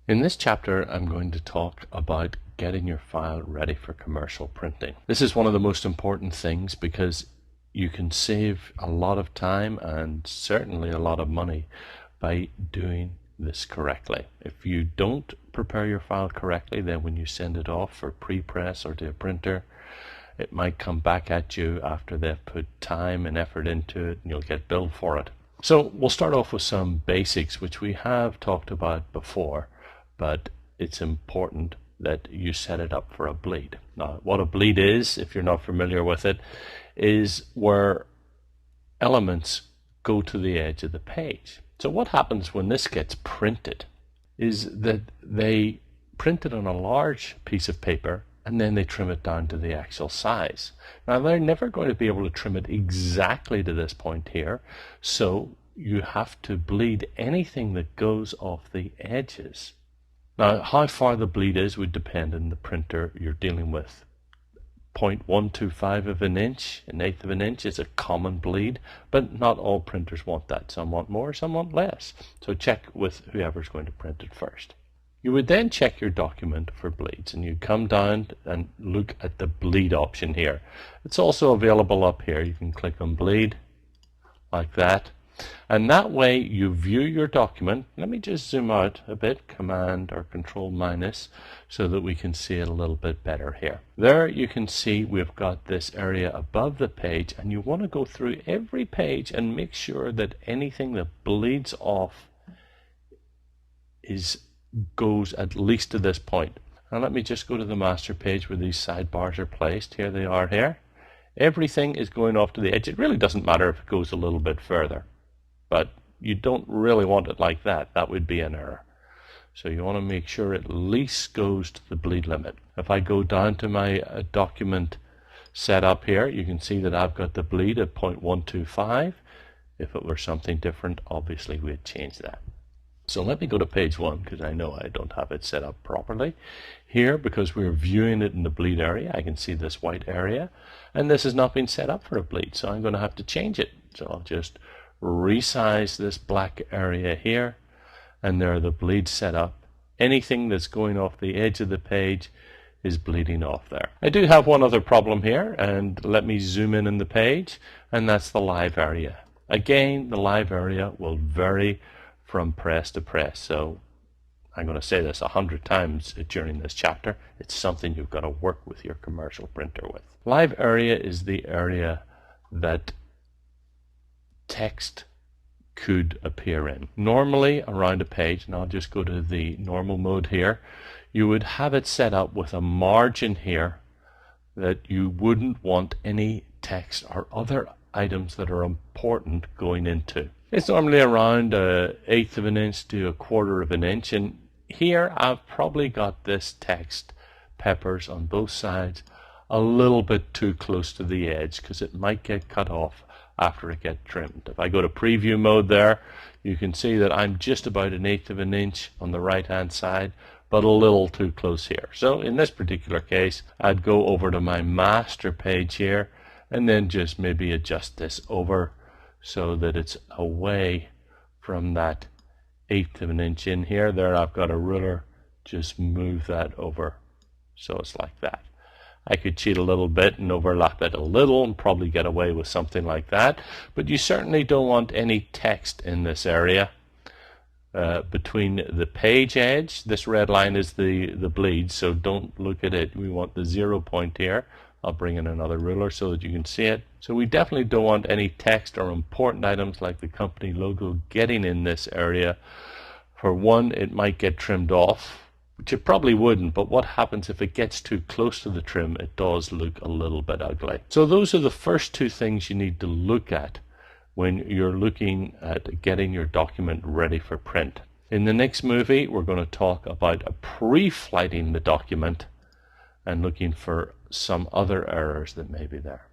In this chapter, I'm going to talk about getting your file ready for commercial printing. This is one of the most important things because you can save a lot of time and certainly a lot of money by doing this correctly. If you don't prepare your file correctly, then when you send it off for pre-press or to a printer, it might come back at you after they've put time and effort into it, and you'll get billed for it. So we'll start off with some basics, which we have talked about before, but it's important that you set it up for a bleed. Now, what a bleed is, if you're not familiar with it, is where elements go to the edge of the page. So what happens when this gets printed is that they print it on a large piece of paper and then they trim it down to the actual size. Now, they're never going to be able to trim it exactly to this point here, so you have to bleed anything that goes off the edges. Now, how far the bleed is would depend on the printer you're dealing with. 0.125 of an inch, an eighth of an inch is a common bleed, but not all printers want that. Some want more, some want less. So check with whoever's going to print it first. You would then check your document for bleeds, and you come down and look at the bleed option here. It's also available up here. You can click on bleed like that, and that way you view your document. Let me just zoom out a bit, Command or Control minus, so that we can see it a little bit better here. There you can see we've got this area above the page, and you want to go through every page and make sure that anything that bleeds off goes at least to this point. Now let me just go to the master page where these sidebars are placed. Here they are here. Everything is going off to the edge. It really doesn't matter if it goes a little bit further, but you don't really want it like that. That would be an error. So you want to make sure it at least goes to the bleed limit. If I go down to my document setup here, you can see that I've got the bleed at 0.125. If it were something different, obviously we'd change that. So let me go to page 1 because I know I don't have it set up properly. Here, because we're viewing it in the bleed area, I can see this white area, and this has not been set up for a bleed, so I'm going to have to change it. So I'll just resize this black area here, and there are the bleeds set up. Anything that's going off the edge of the page is bleeding off there. I do have one other problem here, and let me zoom in the page, and that's the live area. Again, the live area will vary from press to press, so I'm going to say this 100 times during this chapter. It's something you've got to work with your commercial printer with. Live area is the area that text could appear in. Normally around a page, and I'll just go to the normal mode here, you would have it set up with a margin here that you wouldn't want any text or other items that are important going into. It's normally around an eighth of an inch to a quarter of an inch, and here I've probably got this text, peppers on both sides, a little bit too close to the edge because it might get cut off after it gets trimmed. If I go to preview mode there, you can see that I'm just about an eighth of an inch on the right hand side, but a little too close here. So in this particular case, I'd go over to my master page here and then just maybe adjust this over so that it's away from that eighth of an inch in here. There I've got a ruler, just move that over so it's like that. I could cheat a little bit and overlap it a little and probably get away with something like that, but you certainly don't want any text in this area. Between the page edge, this red line is the bleed, so don't look at it. We want the 0 point here. I'll bring in another ruler so that you can see it. So we definitely don't want any text or important items like the company logo getting in this area. For one, it might get trimmed off, which it probably wouldn't, but what happens if it gets too close to the trim? It does look a little bit ugly. So those are the first two things you need to look at when you're looking at getting your document ready for print. In the next movie, we're going to talk about pre-flighting the document and looking for some other errors that may be there.